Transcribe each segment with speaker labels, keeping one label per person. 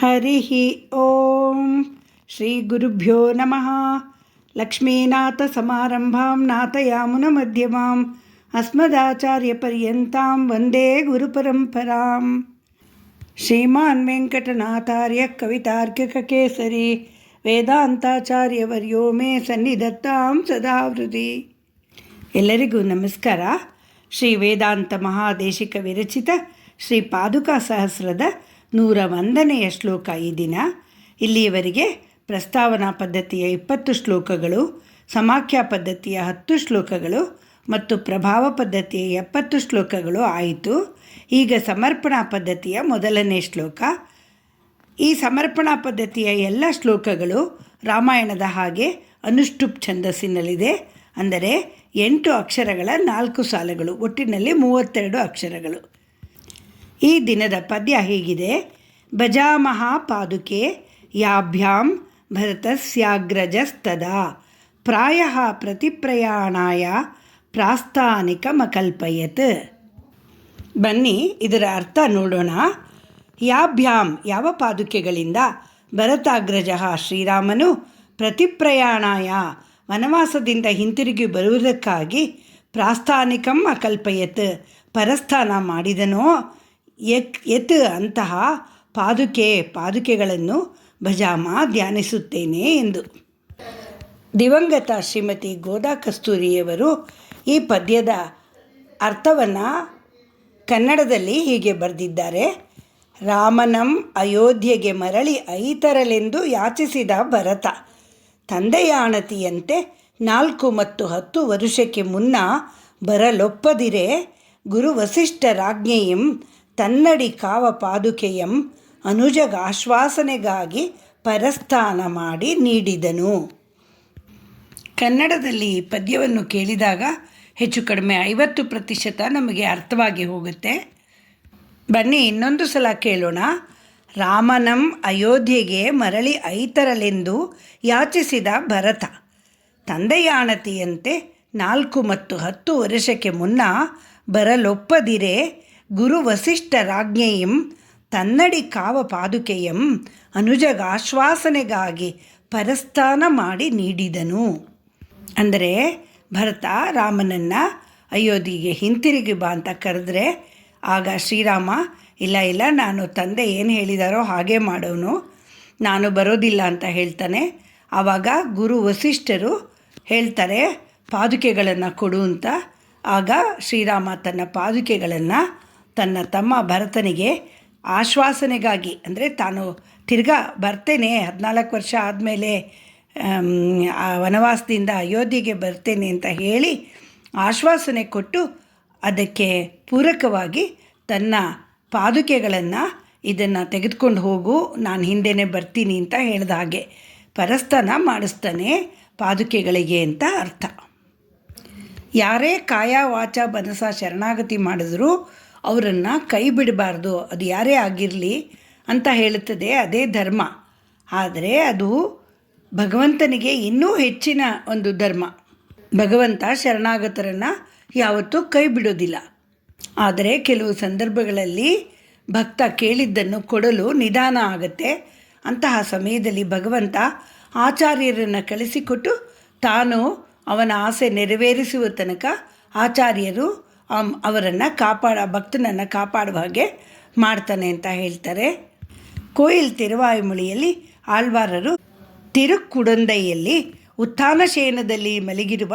Speaker 1: ಹರಿ ಓಂ ಶ್ರೀ ಗುರುಭ್ಯೋ ನಮಃ. ಲಕ್ಷ್ಮೀನಾಥ ಸಮಾರಂಭಾಂ ನಾಥಯಾಮುನ ಮಧ್ಯಮಾಂ ಅಸ್ಮದಾಚಾರ್ಯ ಪರ್ಯಂತಾಂ ವಂದೇ ಗುರುಪರಂಪರಾಂ. ಶ್ರೀಮಾನ್ ವೆಂಕಟನಾಥಾರ್ಯ ಕವಿತಾರ್ಕಿಕಕೇಸರಿ ವೇದಾಂತಾಚಾರ್ಯವರ್ಯೋ ಮೇ ಸನ್ನಿಧತ್ತಾಂ ಸದಾವೃತಿ. ಎಲ್ಲರಿಗೂ ನಮಸ್ಕಾರ. ಶ್ರೀ ವೇದಾಂತ ಮಹಾದೇಶಿಕ ವಿರಚಿತ ಶ್ರೀ ಪಾದುಕಾ ಸಹಸ್ರದ 101ನೇ ಶ್ಲೋಕ ಈ ದಿನ. ಇಲ್ಲಿಯವರೆಗೆ ಪ್ರಸ್ತಾವನಾ ಪದ್ಧತಿಯ 20 ಶ್ಲೋಕಗಳು, ಸಮಾಖ್ಯಾ ಪದ್ಧತಿಯ 10 ಶ್ಲೋಕಗಳು ಮತ್ತು ಪ್ರಭಾವ ಪದ್ಧತಿಯ 70 ಶ್ಲೋಕಗಳು ಆಯಿತು. ಈಗ ಸಮರ್ಪಣಾ ಪದ್ಧತಿಯ 1ನೇ ಶ್ಲೋಕ. ಈ ಸಮರ್ಪಣಾ ಪದ್ಧತಿಯ ಎಲ್ಲ ಶ್ಲೋಕಗಳು ರಾಮಾಯಣದ ಹಾಗೆ ಅನುಷ್ಠುಪ್ ಛಂದಸ್ಸಿನಲ್ಲಿದೆ. ಅಂದರೆ 8 ಅಕ್ಷರಗಳ 4 ಸಾಲುಗಳು, ಒಟ್ಟಿನಲ್ಲಿ 32 ಅಕ್ಷರಗಳು. ಈ ದಿನದ ಪದ್ಯ ಹೀಗಿದೆ: ಭಜಾಮಹ ಪಾದುಕೆ ಯಾಭ್ಯಾಂ ಭರತಸ್ಯಾಗ್ರಜಸ್ತದಾ ಪ್ರಾಯಃ ಪ್ರತಿಪ್ರಯಾಣಾಯ ಪ್ರಾಸ್ಥಾನಿಕಮಕಲ್ಪಯತ್. ಬನ್ನಿ ಇದರ ಅರ್ಥ ನೋಡೋಣ. ಯಾಭ್ಯಾಂ ಯಾವ ಪಾದುಕೆಗಳಿಂದ, ಭರತಾಗ್ರಜ ಶ್ರೀರಾಮನು ಪ್ರತಿಪ್ರಯಾಣಾಯ ವನವಾಸದಿಂದ ಹಿಂತಿರುಗಿ ಬರುವುದಕ್ಕಾಗಿ ಪ್ರಾಸ್ಥಾನಿಕಂ ಅಕಲ್ಪಯತ್ ಪರಸ್ಥಾನ ಮಾಡಿದನೋ, ಯತ್ ಅಂತಹ ಪಾದುಕೆಗಳನ್ನು ಭಜಾಮ ಧ್ಯಾನಿಸುತ್ತೇನೆ ಎಂದು. ದಿವಂಗತ ಶ್ರೀಮತಿ ಗೋದಾ ಕಸ್ತೂರಿಯವರು ಈ ಪದ್ಯದ ಅರ್ಥವನ್ನು ಕನ್ನಡದಲ್ಲಿ ಹೀಗೆ ಬರೆದಿದ್ದಾರೆ: ರಾಮನಂ ಅಯೋಧ್ಯೆಗೆ ಮರಳಿ ಐತರಲೆಂದು ಯಾಚಿಸಿದ ಭರತ ತಂದೆಯಾಣತಿಯಂತೆ 4 ಮತ್ತು 10 ವರುಷಕ್ಕೆ ಮುನ್ನ ಬರಲೊಪ್ಪದಿರೆ ಗುರು ವಸಿಷ್ಠರಾಜ್ಞೆಯಂ ತನ್ನಡಿ ಕಾವ ಪಾದುಕೆಯಂ ಅನುಜಗಾಶ್ವಾಸನೆಗಾಗಿ ಪರಸ್ಥಾನ ಮಾಡಿ ನೀಡಿದನು. ಕನ್ನಡದಲ್ಲಿ ಈ ಪದ್ಯವನ್ನು ಕೇಳಿದಾಗ ಹೆಚ್ಚು ಕಡಿಮೆ 50% ನಮಗೆ ಅರ್ಥವಾಗಿ ಹೋಗುತ್ತೆ. ಬನ್ನಿ ಇನ್ನೊಂದು ಸಲ ಕೇಳೋಣ. ರಾಮನಂ ಅಯೋಧ್ಯೆಗೆ ಮರಳಿ ಐತರಲೆಂದು ಯಾಚಿಸಿದ ಭರತ ತಂದೆಯಾಣತಿಯಂತೆ 4 ಮತ್ತು 10 ವರ್ಷಕ್ಕೆ ಮುನ್ನ ಬರಲೊಪ್ಪದಿರೆ ಗುರು ವಸಿಷ್ಠರಾಜ್ಞೆಯಂ ತನ್ನಡಿ ಕಾವ ಪಾದುಕೆಯಂ ಅನುಜಗಾಶ್ವಾಸನೆಗಾಗಿ ಪರಸ್ಥಾನ ಮಾಡಿ ನೀಡಿದನು. ಅಂದರೆ ಭರತ ರಾಮನನ್ನು ಅಯೋಧ್ಯೆಗೆ ಹಿಂತಿರುಗಿ ಬಾ ಅಂತ ಕರೆದ್ರೆ, ಆಗ ಶ್ರೀರಾಮ ಇಲ್ಲ ನಾನು ತಂದೆ ಏನು ಹೇಳಿದಾರೋ ಹಾಗೆ ಮಾಡೋನು, ನಾನು ಬರೋದಿಲ್ಲ ಅಂತ ಹೇಳ್ತಾನೆ. ಆವಾಗ ಗುರು ವಸಿಷ್ಠರು ಹೇಳ್ತಾರೆ ಪಾದುಕೆಗಳನ್ನು ಕೊಡು ಅಂತ. ಆಗ ಶ್ರೀರಾಮ ತನ್ನ ಪಾದುಕೆಗಳನ್ನು ತನ್ನ ತಮ್ಮ ಭರತನಿಗೆ ಆಶ್ವಾಸನೆಗಾಗಿ, ಅಂದರೆ ತಾನು ತಿರ್ಗಾ ಬರ್ತೇನೆ 14 ವರ್ಷ ಆದಮೇಲೆ ವನವಾಸದಿಂದ ಅಯೋಧ್ಯೆಗೆ ಬರ್ತೇನೆ ಅಂತ ಹೇಳಿ ಆಶ್ವಾಸನೆ ಕೊಟ್ಟು, ಅದಕ್ಕೆ ಪೂರಕವಾಗಿ ತನ್ನ ಪಾದುಕೆಗಳನ್ನು ಇದನ್ನು ತೆಗೆದುಕೊಂಡು ಹೋಗು, ನಾನು ಹಿಂದೆನೇ ಬರ್ತೀನಿ ಅಂತ ಹೇಳಿದ ಹಾಗೆ ಪರಸ್ಥಾನ ಮಾಡಿಸ್ತಾನೆ ಪಾದುಕೆಗಳಿಗೆ ಅಂತ ಅರ್ಥ. ಯಾರೇ ಕಾಯ ವಾಚ ಮನಸ ಶರಣಾಗತಿ ಮಾಡಿದ್ರೂ ಅವರನ್ನು ಕೈ ಬಿಡಬಾರ್ದು, ಅದು ಯಾರೇ ಆಗಿರಲಿ ಅಂತ ಹೇಳುತ್ತದೆ. ಅದೇ ಧರ್ಮ. ಆದರೆ ಅದು ಭಗವಂತನಿಗೆ ಇನ್ನೂ ಹೆಚ್ಚಿನ ಒಂದು ಧರ್ಮ. ಭಗವಂತ ಶರಣಾಗತರನ್ನು ಯಾವತ್ತೂ ಕೈ ಬಿಡೋದಿಲ್ಲ. ಆದರೆ ಕೆಲವು ಸಂದರ್ಭಗಳಲ್ಲಿ ಭಕ್ತ ಕೇಳಿದ್ದನ್ನು ಕೊಡಲು ನಿಧಾನ ಆಗುತ್ತೆ. ಅಂತಹ ಸಮಯದಲ್ಲಿ ಭಗವಂತ ಆಚಾರ್ಯರನ್ನು ಕಳಿಸಿಕೊಟ್ಟು ತಾನು ಅವನ ಆಸೆ ನೆರವೇರಿಸುವ ತನಕ ಆಚಾರ್ಯರು ಅವರನ್ನು ಭಕ್ತನನ್ನು ಕಾಪಾಡುವ ಹಾಗೆ ಮಾಡ್ತಾನೆ ಅಂತ ಹೇಳ್ತಾರೆ. ಕೋಯಿಲ್ ತಿರುವಾಯುಮೊಳಿಯಲ್ಲಿ ಆಳ್ವಾರರು ತಿರುಕ್ಕುಡಂದೈಯಲ್ಲಿ ಉತ್ಥಾನಶಯನದಲ್ಲಿ ಮಲಗಿರುವ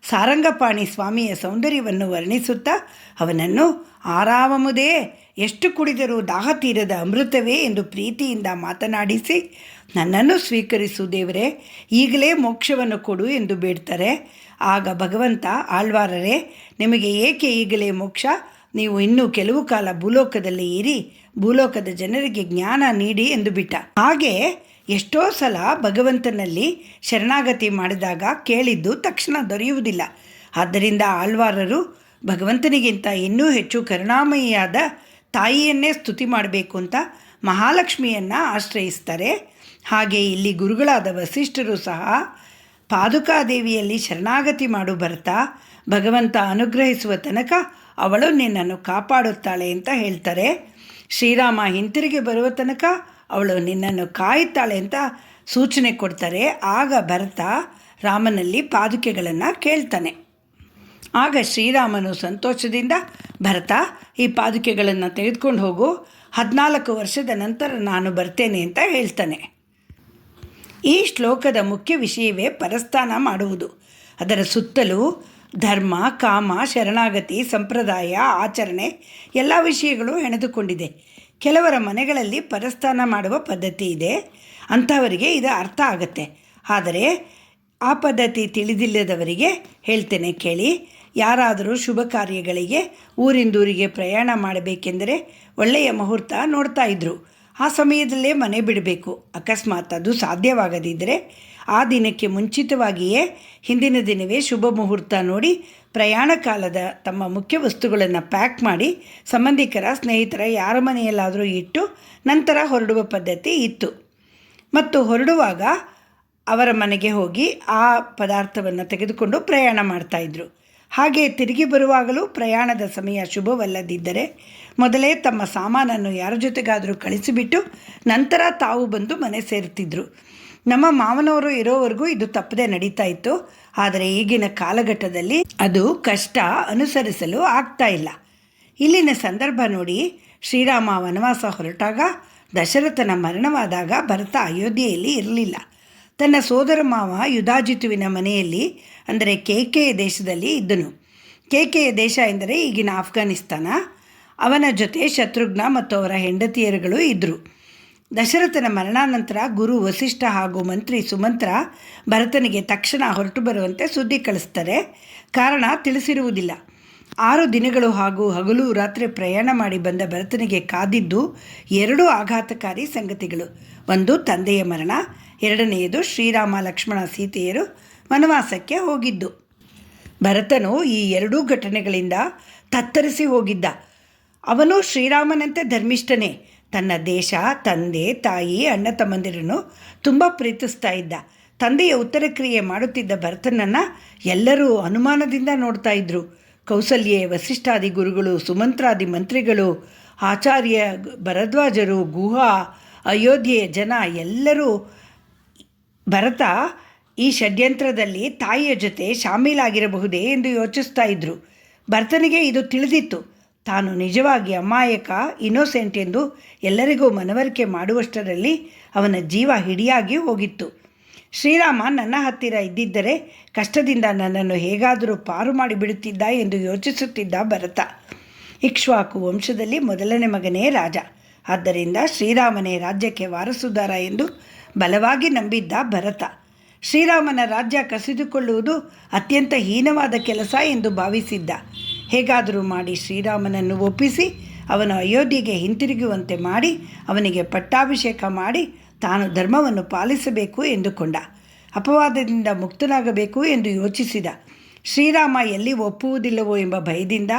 Speaker 1: ಸಾರಂಗಪಾಣಿ ಸ್ವಾಮಿಯ ಸೌಂದರ್ಯವನ್ನು ವರ್ಣಿಸುತ್ತಾ ಅವನನ್ನು ಆರಾಮಮುದೇ ಎಷ್ಟು ಕುಡಿದರೂ ದಾಹ ತೀರದ ಅಮೃತವೇ ಎಂದು ಪ್ರೀತಿಯಿಂದ ಮಾತನಾಡಿಸಿ, ನನ್ನನ್ನು ಸ್ವೀಕರಿಸು ದೇವರೇ, ಈಗಲೇ ಮೋಕ್ಷವನ್ನು ಕೊಡು ಎಂದು ಬೇಡ್ತಾರೆ. ಆಗ ಭಗವಂತ, ಆಳ್ವಾರರೇ, ನಿಮಗೆ ಏಕೆ ಈಗಲೇ ಮೋಕ್ಷ? ನೀವು ಇನ್ನೂ ಕೆಲವು ಕಾಲ ಭೂಲೋಕದಲ್ಲಿ ಇರಿ, ಭೂಲೋಕದ ಜನರಿಗೆ ಜ್ಞಾನ ನೀಡಿ ಎಂದು ಬಿಟ್ಟ. ಹಾಗೆ ಎಷ್ಟೋ ಸಲ ಭಗವಂತನಲ್ಲಿ ಶರಣಾಗತಿ ಮಾಡಿದಾಗ ಕೇಳಿದ್ದು ತಕ್ಷಣ ದೊರೆಯುವುದಿಲ್ಲ. ಆದ್ದರಿಂದ ಆಳ್ವಾರರು ಭಗವಂತನಿಗಿಂತ ಇನ್ನೂ ಹೆಚ್ಚು ಕರುಣಾಮಯಿಯಾದ ತಾಯಿಯನ್ನೇ ಸ್ತುತಿ ಮಾಡಬೇಕು ಅಂತ ಮಹಾಲಕ್ಷ್ಮಿಯನ್ನು ಆಶ್ರಯಿಸ್ತಾರೆ. ಹಾಗೆ ಇಲ್ಲಿ ಗುರುಗಳಾದ ವಸಿಷ್ಠರು ಸಹ ಪಾದುಕಾದೇವಿಯಲ್ಲಿ ಶರಣಾಗತಿ ಮಾಡು ಬರ್ತಾ ಭಗವಂತ ಅನುಗ್ರಹಿಸುವ ತನಕ ಅವಳು ನಿನ್ನನ್ನು ಕಾಪಾಡುತ್ತಾಳೆ ಅಂತ ಹೇಳ್ತಾರೆ. ಶ್ರೀರಾಮ ಹಿಂತಿರುಗಿ ಬರುವ ತನಕ ಅವಳು ನಿನ್ನನ್ನು ಕಾಯುತ್ತಾಳೆ ಅಂತ ಸೂಚನೆ ಕೊಡ್ತಾರೆ. ಆಗ ಭರತ ರಾಮನಲ್ಲಿ ಪಾದುಕೆಗಳನ್ನು ಕೇಳ್ತಾನೆ. ಆಗ ಶ್ರೀರಾಮನು ಸಂತೋಷದಿಂದ, ಭರತ, ಈ ಪಾದುಕೆಗಳನ್ನು ತೆಗೆದುಕೊಂಡು ಹೋಗು, 14 ವರ್ಷದ ನಂತರ ನಾನು ಬರ್ತೇನೆ ಅಂತ ಹೇಳ್ತಾನೆ. ಈ ಶ್ಲೋಕದ ಮುಖ್ಯ ವಿಷಯವೇ ಪರಸ್ಥಾನ ಮಾಡುವುದು. ಅದರ ಸುತ್ತಲೂ ಧರ್ಮ, ಕಾಮ, ಶರಣಾಗತಿ, ಸಂಪ್ರದಾಯ, ಆಚರಣೆ ಎಲ್ಲ ವಿಷಯಗಳು ಹೆಣೆದುಕೊಂಡಿದೆ. ಕೆಲವರ ಮನೆಗಳಲ್ಲಿ ಪರಸ್ಥಾನ ಮಾಡುವ ಪದ್ಧತಿ ಇದೆ, ಅಂಥವರಿಗೆ ಇದು ಅರ್ಥ ಆಗುತ್ತೆ. ಆದರೆ ಆ ಪದ್ಧತಿ ತಿಳಿದಿಲ್ಲದವರಿಗೆ ಹೇಳ್ತೇನೆ ಕೇಳಿ. ಯಾರಾದರೂ ಶುಭ ಕಾರ್ಯಗಳಿಗೆ ಊರಿಂದೂರಿಗೆ ಪ್ರಯಾಣ ಮಾಡಬೇಕೆಂದರೆ ಒಳ್ಳೆಯ ಮುಹೂರ್ತ ನೋಡ್ತಾ ಇದ್ದರು. ಆ ಸಮಯದಲ್ಲೇ ಮನೆ ಬಿಡಬೇಕು. ಅಕಸ್ಮಾತ್ ಅದು ಸಾಧ್ಯವಾಗದಿದ್ದರೆ ಆ ದಿನಕ್ಕೆ ಮುಂಚಿತವಾಗಿಯೇ ಹಿಂದಿನ ದಿನವೇ ಶುಭ ಮುಹೂರ್ತ ನೋಡಿ ಪ್ರಯಾಣ ಕಾಲದ ತಮ್ಮ ಮುಖ್ಯ ವಸ್ತುಗಳನ್ನು ಪ್ಯಾಕ್ ಮಾಡಿ ಸಂಬಂಧಿಕರ, ಸ್ನೇಹಿತರ ಯಾರ ಮನೆಯಲ್ಲಾದರೂ ಇಟ್ಟು ನಂತರ ಹೊರಡುವ ಪದ್ಧತಿ ಇತ್ತು. ಮತ್ತು ಹೊರಡುವಾಗ ಅವರ ಮನೆಗೆ ಹೋಗಿ ಆ ಪದಾರ್ಥವನ್ನು ತೆಗೆದುಕೊಂಡು ಪ್ರಯಾಣ ಮಾಡ್ತಾಯಿದ್ರು. ಹಾಗೆ ತಿರುಗಿ ಬರುವಾಗಲೂ ಪ್ರಯಾಣದ ಸಮಯ ಶುಭವಲ್ಲದಿದ್ದರೆ ಮೊದಲೇ ತಮ್ಮ ಸಾಮಾನನ್ನು ಯಾರ ಜೊತೆಗಾದರೂ ಕಳಿಸಿಬಿಟ್ಟು ನಂತರ ತಾವು ಬಂದು ಮನೆ ಸೇರುತ್ತಿದ್ದರು. ನಮ್ಮ ಮಾವನವರು ಇರೋವರೆಗೂ ಇದು ತಪ್ಪದೆ ನಡೀತಾ ಇತ್ತು. ಆದರೆ ಈಗಿನ ಕಾಲಘಟ್ಟದಲ್ಲಿ ಅದು ಕಷ್ಟ, ಅನುಸರಿಸಲು ಆಗ್ತಾ ಇಲ್ಲ. ಇಲ್ಲಿನ ಸಂದರ್ಭ ನೋಡಿ. ಶ್ರೀರಾಮ ವನವಾಸ ಹೊರಟಾಗ ದಶರಥನ ಮರಣವಾದಾಗ ಭರತ ಅಯೋಧ್ಯೆಯಲ್ಲಿ ಇರಲಿಲ್ಲ. ತನ್ನ ಸೋದರ ಮಾವ ಯುಧಾಜಿತುವಿನ ಮನೆಯಲ್ಲಿ, ಅಂದರೆ ಕೇಕೆಯ ದೇಶದಲ್ಲಿ ಇದ್ದನು. ಕೇಕೆಯ ದೇಶ ಎಂದರೆ ಈಗಿನ ಆಫ್ಘಾನಿಸ್ತಾನ. ಅವನ ಜೊತೆ ಶತ್ರುಘ್ನ ಮತ್ತು ಅವರ ಹೆಂಡತಿಯರುಗಳು ಇದ್ದರು. ದಶರಥನ ಮರಣಾನಂತರ ಗುರು ವಸಿಷ್ಠ ಹಾಗೂ ಮಂತ್ರಿ ಸುಮಂತ್ರ ಭರತನಿಗೆ ತಕ್ಷಣ ಹೊರಟು ಬರುವಂತೆ ಸುದ್ದಿ ಕಳಿಸ್ತಾರೆ. ಕಾರಣ ತಿಳಿಸಿರುವುದಿಲ್ಲ. 6 ದಿನಗಳು ಹಾಗೂ ಹಗಲು ರಾತ್ರಿ ಪ್ರಯಾಣ ಮಾಡಿ ಬಂದ ಭರತನಿಗೆ ಕಾದಿದ್ದು 2 ಆಘಾತಕಾರಿ ಸಂಗತಿಗಳು. ಒಂದು, ತಂದೆಯ ಮರಣ. 2ನೆಯದು, ಶ್ರೀರಾಮ ಲಕ್ಷ್ಮಣ ಸೀತೆಯರು ವನವಾಸಕ್ಕೆ ಹೋಗಿದ್ದು. ಭರತನು ಈ 2 ಘಟನೆಗಳಿಂದ ತತ್ತರಿಸಿ ಹೋಗಿದ್ದ. ಅವನು ಶ್ರೀರಾಮನಂತೆ ಧರ್ಮಿಷ್ಠನೇ. ತನ್ನ ದೇಶ, ತಂದೆ, ತಾಯಿ, ಅಣ್ಣ ತಮ್ಮಂದಿರನ್ನು ತುಂಬ ಪ್ರೀತಿಸ್ತಾ ಇದ್ದ. ತಂದೆಯ ಉತ್ತರ ಕ್ರಿಯೆ ಮಾಡುತ್ತಿದ್ದ ಭರತನನ್ನು ಎಲ್ಲರೂ ಅನುಮಾನದಿಂದ ನೋಡ್ತಾ ಇದ್ದರು. ಕೌಸಲ್ಯೆ, ವಸಿಷ್ಠಾದಿ ಗುರುಗಳು, ಸುಮಂತ್ರಾದಿ ಮಂತ್ರಿಗಳು, ಆಚಾರ್ಯ ಭರದ್ವಾಜರು, ಗುಹ, ಅಯೋಧ್ಯೆಯ ಜನ ಎಲ್ಲರೂ ಭರತ ಈ ಷಡ್ಯಂತ್ರದಲ್ಲಿ ತಾಯಿಯ ಜೊತೆ ಶಾಮೀಲಾಗಿರಬಹುದೇ ಎಂದು ಯೋಚಿಸ್ತಾ ಇದ್ದರು. ಭರತನಿಗೆ ಇದು ತಿಳಿದಿತ್ತು. ತಾನು ನಿಜವಾಗಿ ಅಮಾಯಕ, ಇನ್ನೋಸೆಂಟ್ ಎಂದು ಎಲ್ಲರಿಗೂ ಮನವರಿಕೆ ಮಾಡುವಷ್ಟರಲ್ಲಿ ಅವನ ಜೀವ ಹಿಡಿಯಾಗಿ ಹೋಗಿತ್ತು. ಶ್ರೀರಾಮ ನನ್ನ ಹತ್ತಿರ ಇದ್ದಿದ್ದರೆ ಕಷ್ಟದಿಂದ ನನ್ನನ್ನು ಹೇಗಾದರೂ ಪಾರು ಮಾಡಿಬಿಡುತ್ತಿದ್ದ ಎಂದು ಯೋಚಿಸುತ್ತಿದ್ದ ಭರತ. ಇಕ್ಷ್ವಾಕು ವಂಶದಲ್ಲಿ 1ನೇ ಮಗನೇ ರಾಜ. ಆದ್ದರಿಂದ ಶ್ರೀರಾಮನೇ ರಾಜ್ಯಕ್ಕೆ ವಾರಸುದಾರ ಎಂದು ಬಲವಾಗಿ ನಂಬಿದ್ದ ಭರತ. ಶ್ರೀರಾಮನ ರಾಜ್ಯ ಕಸಿದುಕೊಳ್ಳುವುದು ಅತ್ಯಂತ ಹೀನವಾದ ಕೆಲಸ ಎಂದು ಭಾವಿಸಿದ್ದ. ಹೇಗಾದರೂ ಮಾಡಿ ಶ್ರೀರಾಮನನ್ನು ಒಪ್ಪಿಸಿ ಅವನು ಅಯೋಧ್ಯೆಗೆ ಹಿಂತಿರುಗುವಂತೆ ಮಾಡಿ ಅವನಿಗೆ ಪಟ್ಟಾಭಿಷೇಕ ಮಾಡಿ ತಾನು ಧರ್ಮವನ್ನು ಪಾಲಿಸಬೇಕು ಎಂದುಕೊಂಡ. ಅಪವಾದದಿಂದ ಮುಕ್ತನಾಗಬೇಕು ಎಂದು ಯೋಚಿಸಿದ. ಶ್ರೀರಾಮ ಎಲ್ಲಿ ಒಪ್ಪುವುದಿಲ್ಲವೋ ಎಂಬ ಭಯದಿಂದ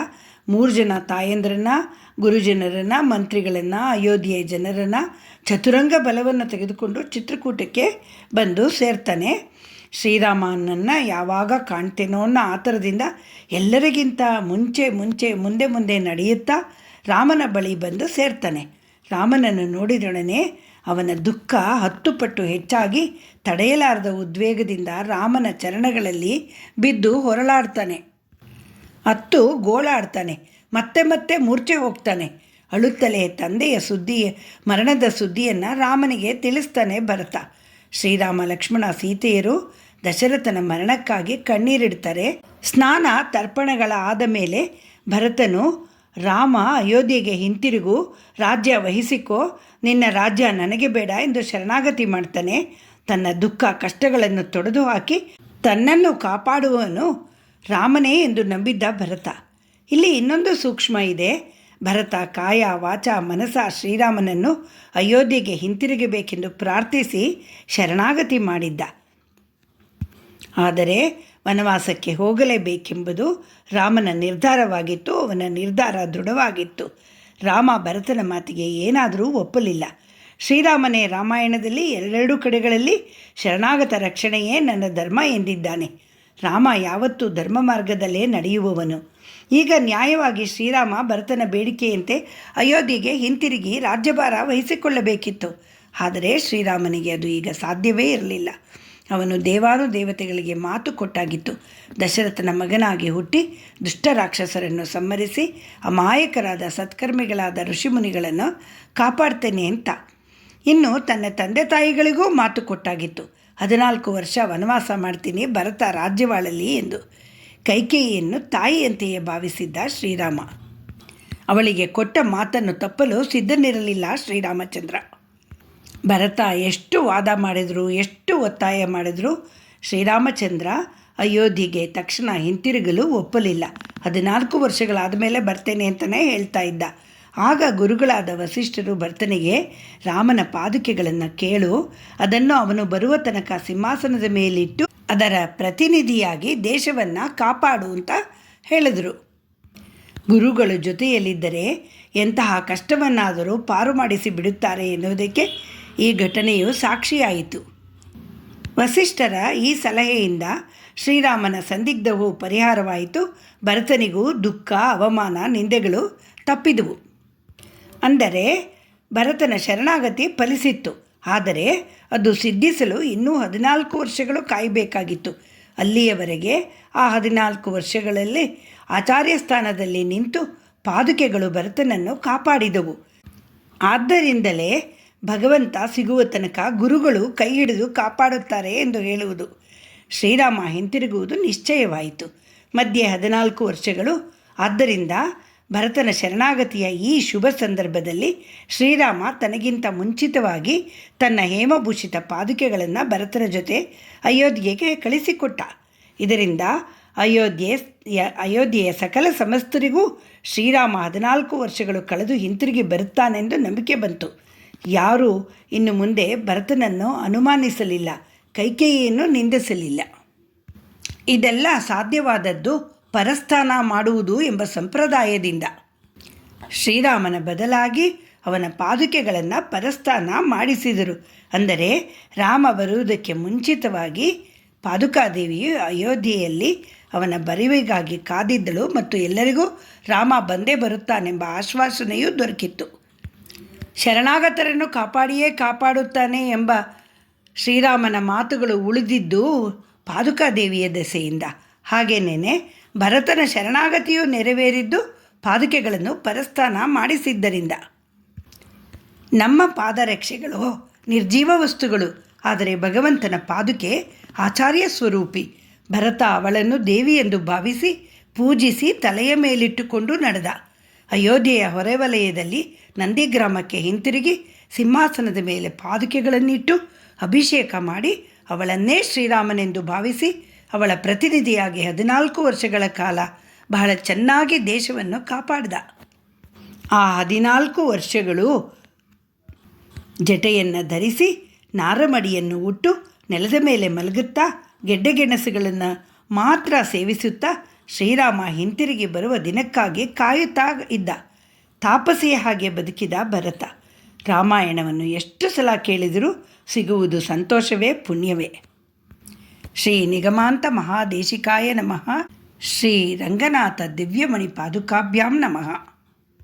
Speaker 1: 3 ಜನ ತಾಯಂದ್ರನ್ನು, ಗುರುಜನರನ್ನು, ಮಂತ್ರಿಗಳನ್ನು, ಅಯೋಧ್ಯೆಯ ಜನರನ್ನು, ಚತುರಂಗ ಬಲವನ್ನು ತೆಗೆದುಕೊಂಡು ಚಿತ್ರಕೂಟಕ್ಕೆ ಬಂದು ಸೇರ್ತಾನೆ. ಶ್ರೀರಾಮನನ್ನು ಯಾವಾಗ ಕಾಣ್ತೇನೋ ಅನ್ನೋ ಆತರದಿಂದ ಎಲ್ಲರಿಗಿಂತ ಮುಂದೆ ನಡೆಯುತ್ತಾ ರಾಮನ ಬಳಿ ಬಂದು ಸೇರ್ತಾನೆ. ರಾಮನನ್ನು ನೋಡಿದೊಡನೆ ಅವನ ದುಃಖ 10 ಪಟ್ಟು ಹೆಚ್ಚಾಗಿ ತಡೆಯಲಾರದ ಉದ್ವೇಗದಿಂದ ರಾಮನ ಚರಣಗಳಲ್ಲಿ ಬಿದ್ದು ಹೊರಳಾಡ್ತಾನೆ. ಗೋಳಾಡ್ತಾನೆ. ಮತ್ತೆ ಮೂರ್ಛೆ ಹೋಗ್ತಾನೆ. ಅಳುತ್ತಲೇ ತಂದೆಯ ಮರಣದ ಸುದ್ದಿಯನ್ನು ರಾಮನಿಗೆ ತಿಳಿಸ್ತಾನೆ ಭರತ. ಶ್ರೀರಾಮ ಲಕ್ಷ್ಮಣ ಸೀತೆಯರು ದಶರಥನ ಮರಣಕ್ಕಾಗಿ ಕಣ್ಣೀರಿಡ್ತಾರೆ. ಸ್ನಾನ ತರ್ಪಣಗಳ ಆದ ಮೇಲೆ ಭರತನು, ರಾಮ ಅಯೋಧ್ಯೆಗೆ ಹಿಂತಿರುಗು, ರಾಜ್ಯ ವಹಿಸಿಕೋ, ನಿನ್ನ ರಾಜ್ಯ ನನಗೆ ಬೇಡ ಎಂದು ಶರಣಾಗತಿ ಮಾಡ್ತಾನೆ. ತನ್ನ ದುಃಖ ಕಷ್ಟಗಳನ್ನು ತೊಡೆದು ಹಾಕಿ ತನ್ನನ್ನು ಕಾಪಾಡುವವನು ರಾಮನೇ ಎಂದು ನಂಬಿದ್ದ ಭರತ. ಇಲ್ಲಿ ಇನ್ನೊಂದು ಸೂಕ್ಷ್ಮ ಇದೆ. ಭರತ ಕಾಯ ವಾಚ ಮನಸ ಶ್ರೀರಾಮನನ್ನು ಅಯೋಧ್ಯೆಗೆ ಹಿಂತಿರುಗಬೇಕೆಂದು ಪ್ರಾರ್ಥಿಸಿ ಶರಣಾಗತಿ ಮಾಡಿದ್ದ. ಆದರೆ ವನವಾಸಕ್ಕೆ ಹೋಗಲೇಬೇಕೆಂಬುದು ರಾಮನ ನಿರ್ಧಾರವಾಗಿತ್ತು. ಅವನ ನಿರ್ಧಾರ ದೃಢವಾಗಿತ್ತು. ರಾಮ ಭರತನ ಮಾತಿಗೆ ಏನಾದರೂ ಒಪ್ಪಲಿಲ್ಲ. ಶ್ರೀರಾಮನೇ ರಾಮಾಯಣದಲ್ಲಿ 2 ಕಡೆಗಳಲ್ಲಿ ಶರಣಾಗತ ರಕ್ಷಣೆಯೇ ನನ್ನ ಧರ್ಮ ಎಂದಿದ್ದಾನೆ. ರಾಮ ಯಾವತ್ತೂ ಧರ್ಮ ಮಾರ್ಗದಲ್ಲೇ ನಡೆಯುವವನು. ಈಗ ನ್ಯಾಯವಾಗಿ ಶ್ರೀರಾಮ ಭರತನ ಬೇಡಿಕೆಯಂತೆ ಅಯೋಧ್ಯೆಗೆ ಹಿಂತಿರುಗಿ ರಾಜ್ಯಭಾರ ವಹಿಸಿಕೊಳ್ಳಬೇಕಿತ್ತು. ಆದರೆ ಶ್ರೀರಾಮನಿಗೆ ಅದು ಈಗ ಸಾಧ್ಯವೇ ಇರಲಿಲ್ಲ. ಅವನು ದೇವಾನುದೇವತೆಗಳಿಗೆ ಮಾತು ಕೊಟ್ಟಾಗಿತ್ತು. ದಶರಥನ ಮಗನಾಗಿ ಹುಟ್ಟಿ ದುಷ್ಟ ರಾಕ್ಷಸರನ್ನು ಸಂಹರಿಸಿ ಅಮಾಯಕರಾದ ಸತ್ಕರ್ಮಿಗಳಾದ ಋಷಿಮುನಿಗಳನ್ನು ಕಾಪಾಡ್ತೇನೆ ಅಂತ. ಇನ್ನು ತನ್ನ ತಂದೆ ತಾಯಿಗಳಿಗೂ ಮಾತು ಕೊಟ್ಟಾಗಿತ್ತು. 14 ವರ್ಷ ವನವಾಸ ಮಾಡ್ತೀನಿ, ಭರತ ರಾಜ್ಯವಾಳಲಿ ಎಂದು. ಕೈಕೇಯಿಯನ್ನು ತಾಯಿಯಂತೆಯೇ ಭಾವಿಸಿದ್ದ ಶ್ರೀರಾಮ. ಅವಳಿಗೆ ಕೊಟ್ಟ ಮಾತನ್ನು ತಪ್ಪಲು ಸಿದ್ಧನಿರಲಿಲ್ಲ ಶ್ರೀರಾಮಚಂದ್ರ. ಭರತ ಎಷ್ಟು ವಾದ ಮಾಡಿದರೂ, ಎಷ್ಟು ಒತ್ತಾಯ ಮಾಡಿದರೂ ಶ್ರೀರಾಮಚಂದ್ರ ಅಯೋಧ್ಯೆಗೆ ತಕ್ಷಣ ಹಿಂತಿರುಗಲು ಒಪ್ಪಲಿಲ್ಲ. 14 ವರ್ಷಗಳಾದ ಮೇಲೆ ಬರ್ತೇನೆ ಅಂತಲೇ ಹೇಳ್ತಾ ಇದ್ದ. ಆಗ ಗುರುಗಳಾದ ವಸಿಷ್ಠರು ಭರತನಿಗೆ ರಾಮನ ಪಾದುಕೆಗಳನ್ನು ಕೇಳು, ಅದನ್ನು ಅವನು ಬರುವ ತನಕ ಸಿಂಹಾಸನದ ಮೇಲಿಟ್ಟು ಅದರ ಪ್ರತಿನಿಧಿಯಾಗಿ ದೇಶವನ್ನು ಕಾಪಾಡು ಅಂತ ಹೇಳಿದರು. ಗುರುಗಳು ಜೊತೆಯಲ್ಲಿದ್ದರೆ ಎಂತಹ ಕಷ್ಟವನ್ನಾದರೂ ಪಾರು ಮಾಡಿಸಿ ಬಿಡುತ್ತಾರೆ ಎನ್ನುವುದಕ್ಕೆ ಈ ಘಟನೆಯು ಸಾಕ್ಷಿಯಾಯಿತು. ವಸಿಷ್ಠರ ಈ ಸಲಹೆಯಿಂದ ಶ್ರೀರಾಮನ ಸಂದಿಗ್ಧವು ಪರಿಹಾರವಾಯಿತು. ಭರತನಿಗೂ ದುಃಖ, ಅವಮಾನ, ನಿಂದೆಗಳು ತಪ್ಪಿದವು. ಅಂದರೆ ಭರತನ ಶರಣಾಗತಿ ಫಲಿಸಿತ್ತು. ಆದರೆ ಅದು ಸಿದ್ಧಿಸಲು ಇನ್ನೂ 14 ವರ್ಷಗಳು ಕಾಯಬೇಕಾಗಿತ್ತು. ಅಲ್ಲಿಯವರೆಗೆ ಆ 14 ವರ್ಷಗಳಲ್ಲಿ ಆಚಾರ್ಯ ಸ್ಥಾನದಲ್ಲಿ ನಿಂತು ಪಾದುಕೆಗಳು ಭರತನನ್ನು ಕಾಪಾಡಿದವು. ಆದ್ದರಿಂದಲೇ ಭಗವಂತ ಸಿಗುವ ತನಕ ಗುರುಗಳು ಕೈ ಹಿಡಿದು ಕಾಪಾಡುತ್ತಾರೆ ಎಂದು ಹೇಳುವುದು. ಶ್ರೀರಾಮ ಹಿಂತಿರುಗುವುದು ನಿಶ್ಚಯವಾಯಿತು. ಮಧ್ಯೆ 14 ವರ್ಷಗಳು. ಆದ್ದರಿಂದ ಭರತನ ಶರಣಾಗತಿಯ ಈ ಶುಭ ಸಂದರ್ಭದಲ್ಲಿ ಶ್ರೀರಾಮ ತನಗಿಂತ ಮುಂಚಿತವಾಗಿ ತನ್ನ ಹೇಮಭೂಷಿತ ಪಾದುಕೆಗಳನ್ನು ಭರತನ ಜೊತೆ ಅಯೋಧ್ಯೆಗೆ ಕಳಿಸಿಕೊಟ್ಟ. ಇದರಿಂದ ಅಯೋಧ್ಯೆಯ ಸಕಲ ಸಮಸ್ತರಿಗೂ ಶ್ರೀರಾಮ 14 ವರ್ಷಗಳು ಕಳೆದು ಹಿಂತಿರುಗಿ ಬರುತ್ತಾನೆಂದು ನಂಬಿಕೆ ಬಂತು. ಯಾರೂ ಇನ್ನು ಮುಂದೆ ಭರತನನ್ನು ಅನುಮಾನಿಸಲಿಲ್ಲ, ಕೈಕೇಯಿಯನ್ನು ನಿಂದಿಸಲಿಲ್ಲ. ಇದೆಲ್ಲ ಸಾಧ್ಯವಾದದ್ದು ಪರಸ್ಥಾನ ಮಾಡುವುದು ಎಂಬ ಸಂಪ್ರದಾಯದಿಂದ. ಶ್ರೀರಾಮನ ಬದಲಾಗಿ ಅವನ ಪಾದುಕೆಗಳನ್ನು ಪರಸ್ಥಾನ ಮಾಡಿಸಿದರು. ಅಂದರೆ ರಾಮ ಬರುವುದಕ್ಕೆ ಮುಂಚಿತವಾಗಿ ಪಾದುಕಾದೇವಿಯು ಅಯೋಧ್ಯೆಯಲ್ಲಿ ಅವನ ಬರುವಿಗಾಗಿ ಕಾದಿದ್ದಳು ಮತ್ತು ಎಲ್ಲರಿಗೂ ರಾಮ ಬಂದೇ ಬರುತ್ತಾನೆಂಬ ಆಶ್ವಾಸನೆಯೂ ದೊರಕಿತ್ತು. ಶರಣಾಗತರನ್ನು ಕಾಪಾಡಿಯೇ ಕಾಪಾಡುತ್ತಾನೆ ಎಂಬ ಶ್ರೀರಾಮನ ಮಾತುಗಳು ಉಳಿದಿದ್ದು ಪಾದುಕಾದೇವಿಯ ದೆಸೆಯಿಂದ. ಹಾಗೇನೇ ಭರತನ ಶರಣಾಗತಿಯು ನೆರವೇರಿದ್ದು ಪಾದುಕೆಗಳನ್ನು ಪರಸ್ಥಾನ ಮಾಡಿಸಿದ್ದರಿಂದ. ನಮ್ಮ ಪಾದರಕ್ಷೆಗಳು ನಿರ್ಜೀವ ವಸ್ತುಗಳು, ಆದರೆ ಭಗವಂತನ ಪಾದುಕೆ ಆಚಾರ್ಯ ಸ್ವರೂಪಿ. ಭರತ ಅವಳನ್ನು ದೇವಿ ಎಂದು ಭಾವಿಸಿ ಪೂಜಿಸಿ ತಲೆಯ ಮೇಲಿಟ್ಟುಕೊಂಡು ನಡೆದ. ಅಯೋಧ್ಯೆಯ ಹೊರವಲಯದಲ್ಲಿ ನಂದಿಗ್ರಾಮಕ್ಕೆ ಹಿಂತಿರುಗಿ ಸಿಂಹಾಸನದ ಮೇಲೆ ಪಾದುಕೆಗಳನ್ನಿಟ್ಟು ಅಭಿಷೇಕ ಮಾಡಿ ಅವಳನ್ನೇ ಶ್ರೀರಾಮನೆಂದು ಭಾವಿಸಿ ಅವಳ ಪ್ರತಿನಿಧಿಯಾಗಿ 14 ವರ್ಷಗಳ ಕಾಲ ಬಹಳ ಚೆನ್ನಾಗಿ ದೇಶವನ್ನು ಕಾಪಾಡಿದ. ಆ 14 ವರ್ಷಗಳು ಜಟೆಯನ್ನು ಧರಿಸಿ ನಾರಮಡಿಯನ್ನು ಉಟ್ಟು ನೆಲದ ಮೇಲೆ ಮಲಗುತ್ತಾ ಗೆಡ್ಡೆಗೆಣಸುಗಳನ್ನು ಮಾತ್ರ ಸೇವಿಸುತ್ತಾ ಶ್ರೀರಾಮ ಹಿಂತಿರುಗಿ ಬರುವ ದಿನಕ್ಕಾಗಿ ಕಾಯುತ್ತಾ ಇದ್ದ. ತಾಪಸಿಯ ಹಾಗೆ ಬದುಕಿದ ಭರತ. ರಾಮಾಯಣವನ್ನು ಎಷ್ಟು ಸಲ ಕೇಳಿದರೂ ಸಿಗುವುದು ಸಂತೋಷವೇ, ಪುಣ್ಯವೇ. ಶ್ರೀ ನಿಗಮಾಂತ ಮಹಾದೇಶಿಕಾಯ ನಮಃ. ಶ್ರೀ ರಂಗನಾಥ ದಿವ್ಯಮಣಿ ಪಾದುಕಾಭ್ಯಾಂ ನಮಃ.